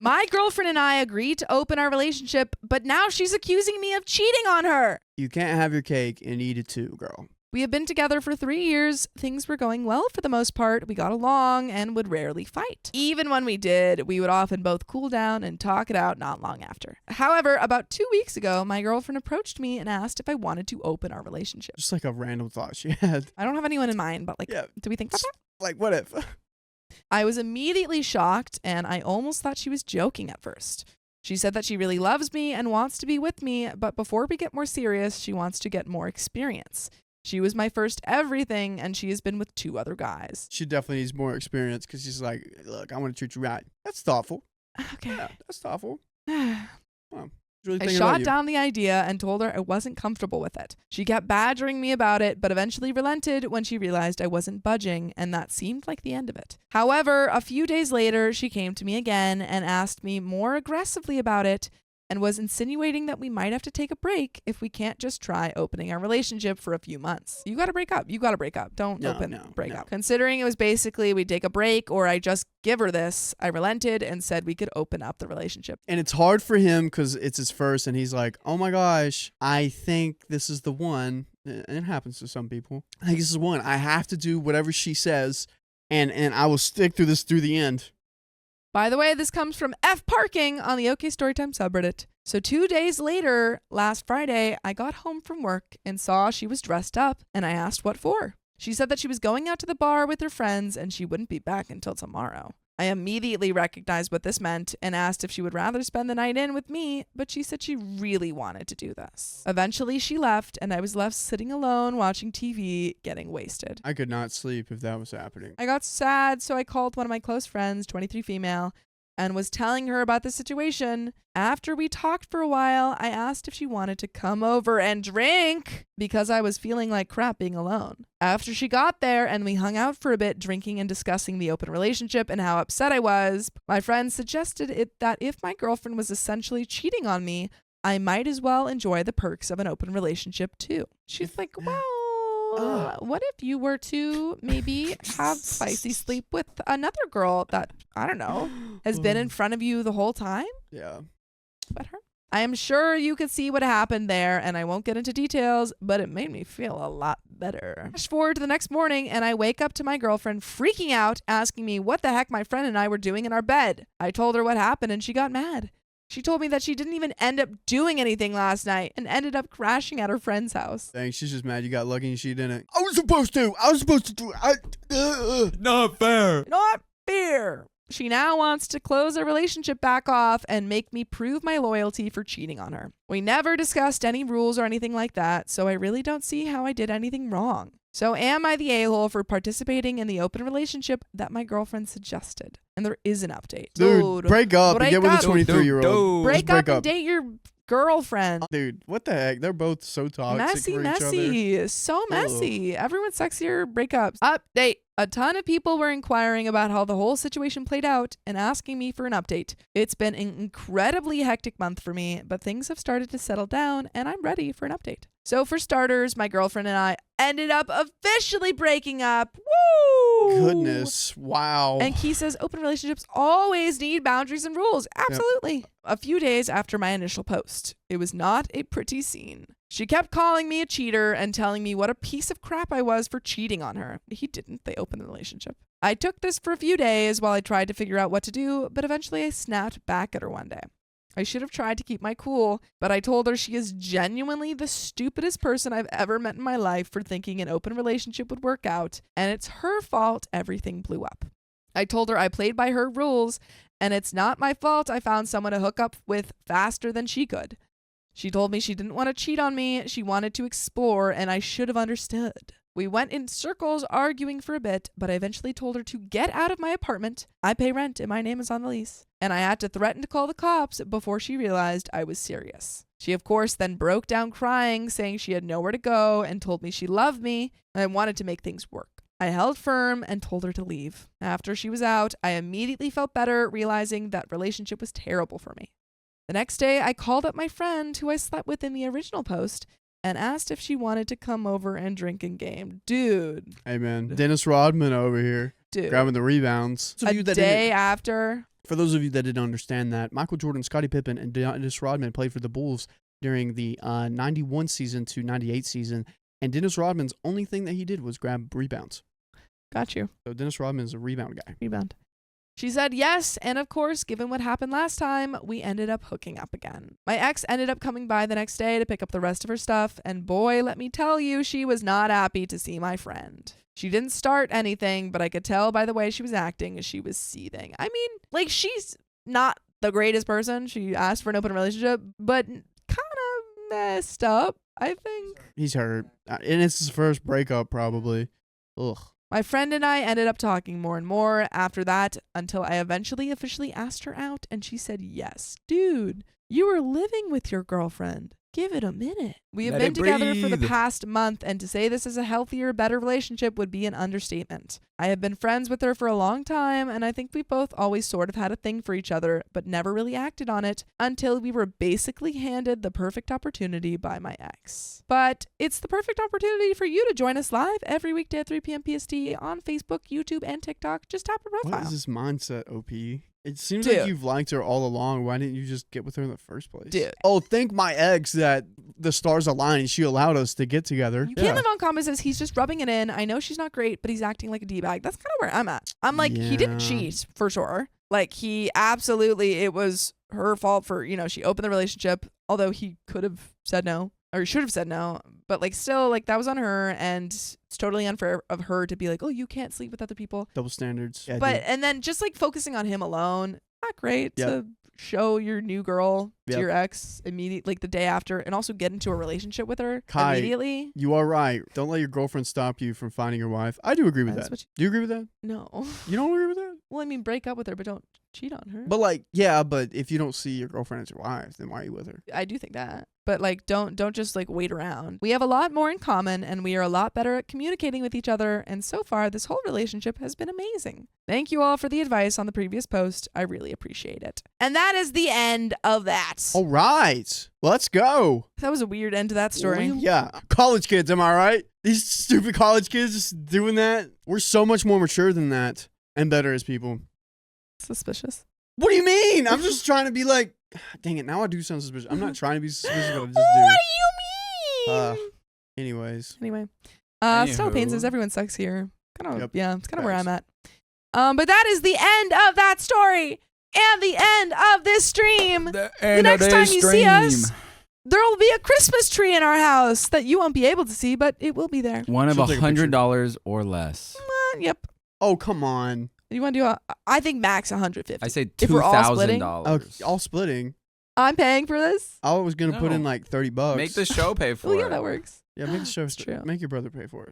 My girlfriend and I agreed to open our relationship, but now she's accusing me of cheating on her. You can't have your cake and eat it too, girl. We have been together for 3 years. Things were going well for the most part. We got along and would rarely fight. Even when we did, we would often both cool down and talk it out not long after. However, about 2 weeks ago, my girlfriend approached me and asked if I wanted to open our relationship. Just like a random thought she had. I don't have anyone in mind, but do we think about that? Like, what if? I was immediately shocked, and I almost thought she was joking at first. She said that she really loves me and wants to be with me, but before we get more serious, she wants to get more experience. She was my first everything, and she has been with 2 other guys. She definitely needs more experience because she's like, look, I want to treat you right. That's thoughtful. Okay. Yeah, that's thoughtful. I shot down the idea and told her I wasn't comfortable with it. She kept badgering me about it, but eventually relented when she realized I wasn't budging, and that seemed like the end of it. However, a few days later, she came to me again and asked me more aggressively about it, and was insinuating that we might have to take a break if we can't just try opening our relationship for a few months. You gotta break up. Don't break up. Considering it was basically we'd take a break or I just give her this, I relented and said we could open up the relationship. And it's hard for him because it's his first and he's like, oh my gosh, I think this is the one. And it happens to some people. I think this is one. I have to do whatever she says and I will stick through this through the end. By the way, this comes from F Parking on the OK Storytime subreddit. So 2 days later, last Friday, I got home from work and saw she was dressed up, and I asked what for. She said that she was going out to the bar with her friends and she wouldn't be back until tomorrow. I immediately recognized what this meant and asked if she would rather spend the night in with me, but she said she really wanted to do this. Eventually, she left, and I was left sitting alone watching TV, getting wasted. I could not sleep if that was happening. I got sad, so I called one of my close friends, 23 female, and was telling her about the situation. After we talked for a while, I asked if she wanted to come over and drink because I was feeling like crap being alone. After she got there and we hung out for a bit, drinking and discussing the open relationship and how upset I was, my friend suggested that if my girlfriend was essentially cheating on me, I might as well enjoy the perks of an open relationship too. She's like, well, what if you were to maybe have spicy sleep with another girl that, I don't know, has been in front of you the whole time? Yeah. But her. I am sure you could see what happened there, and I won't get into details, but it made me feel a lot better. Flash forward to the next morning, and I wake up to my girlfriend freaking out, asking me what the heck my friend and I were doing in our bed. I told her what happened, and she got mad. She told me that she didn't even end up doing anything last night and ended up crashing at her friend's house. Thanks, she's just mad you got lucky and she didn't. I was supposed to do it. Not fair. Not fair. She now wants to close our relationship back off and make me prove my loyalty for cheating on her. We never discussed any rules or anything like that, so I really don't see how I did anything wrong. So am I the a-hole for participating in the open relationship that my girlfriend suggested? And there is an update. Dude, break up and get with a 23-year-old. Break up and date your girlfriend. Dude, what the heck? They're both so toxic for each other. So messy. Everyone's sexier breakups. Update. A ton of people were inquiring about how the whole situation played out and asking me for an update. It's been an incredibly hectic month for me, but things have started to settle down and I'm ready for an update. So for starters, my girlfriend and I ended up officially breaking up. Woo! Goodness. Wow. And Key says open relationships always need boundaries and rules. Absolutely. Yep. A few days after my initial post, it was not a pretty scene. She kept calling me a cheater and telling me what a piece of crap I was for cheating on her. He didn't. They opened the relationship. I took this for a few days while I tried to figure out what to do, but eventually I snapped back at her one day. I should have tried to keep my cool, but I told her she is genuinely the stupidest person I've ever met in my life for thinking an open relationship would work out, and it's her fault everything blew up. I told her I played by her rules, and it's not my fault I found someone to hook up with faster than she could. She told me she didn't want to cheat on me, she wanted to explore, and I should have understood. We went in circles arguing for a bit, but I eventually told her to get out of my apartment. I pay rent and my name is on the lease. And I had to threaten to call the cops before she realized I was serious. She, of course, then broke down crying, saying she had nowhere to go and told me she loved me and I wanted to make things work. I held firm and told her to leave. After she was out, I immediately felt better, realizing that relationship was terrible for me. The next day, I called up my friend who I slept with in the original post and asked if she wanted to come over and drink and game. Dude. Hey, man. Dennis Rodman over here. Dude. Grabbing the rebounds. A day after. For those of you that didn't understand that, Michael Jordan, Scottie Pippen, and Dennis Rodman played for the Bulls during the 91 season to 98 season. And Dennis Rodman's only thing that he did was grab rebounds. Got you. So Dennis Rodman is a rebound guy. Rebound. She said yes, and of course, given what happened last time, we ended up hooking up again. My ex ended up coming by the next day to pick up the rest of her stuff, and boy, let me tell you, she was not happy to see my friend. She didn't start anything, but I could tell by the way she was acting as she was seething. I mean, like, she's not the greatest person. She asked for an open relationship, but kind of messed up, I think. He's hurt. And it's his first breakup, probably. Ugh. My friend and I ended up talking more and more after that until I eventually officially asked her out and she said yes. Dude, you were living with your girlfriend. Give it a minute. We have been together for the past month, and to say this is a healthier, better relationship would be an understatement. I have been friends with her for a long time, and I think we both always sort of had a thing for each other, but never really acted on it until we were basically handed the perfect opportunity by my ex. But it's the perfect opportunity for you to join us live every weekday at 3 p.m. PST on Facebook, YouTube, and TikTok. Just tap her profile. What is this mindset, OP? It seems Dude. like you've liked her all along. Why didn't you just get with her in the first place? Dude. Oh, thank my ex that the stars aligned and she allowed us to get together. You can't live on comments says he's just rubbing it in. I know she's not great, but he's acting like a D-bag. That's kind of where I'm at. I'm like, he didn't Yeah. cheat for sure. Like, he absolutely, it was her fault for, she opened the relationship, although he could have said no, or he should have said no, but like still, like, that was on her, and it's totally unfair of her to be like, oh, you can't sleep with other people. Double standards. Yeah, But, dude. and then just like focusing on him alone, not great Yep. to show your new girl to Yep. your ex immediately, like the day after, and also get into a relationship with her Kai, immediately. You are right. Don't let your girlfriend stop you from finding your wife. I do agree with That's that. what Do you agree with that? No. You don't agree with that? Well, I mean, break up with her, but don't cheat on her. But like, yeah, but if you don't see your girlfriend as your wife, then why are you with her? I do think that. But like, don't just like wait around. We have a lot more in common, and we are a lot better at communicating with each other. And so far, this whole relationship has been amazing. Thank you all for the advice on the previous post. I really appreciate it. And that is the end of that. All right, let's go. That was a weird end to that story. Yeah, college kids, am I right? These stupid college kids just doing that. We're so much more mature than that and better as people. Suspicious. What do you mean? I'm just trying to be like, dang it, now I do sound suspicious. I'm not trying to be suspicious, but I just do. What do you mean? Anyways. Anyway. Stella Payne says everyone sucks here. Kind of, Yep. yeah, it's kind of where Thanks. I'm at. But that is the end of that story and the end of this stream. The next time you see us, there will be a Christmas tree in our house that you won't be able to see, but it will be there. One of She'll take a picture. $100 or less. Yep. Oh, come on. You want to do I think max 150. I say If we're all splitting? $2,000. All splitting. I'm paying for this. I was going to put in No. like $30. Make the show pay for Oh it. yeah, that works. Yeah, make the show. It's true. Make your brother pay for it.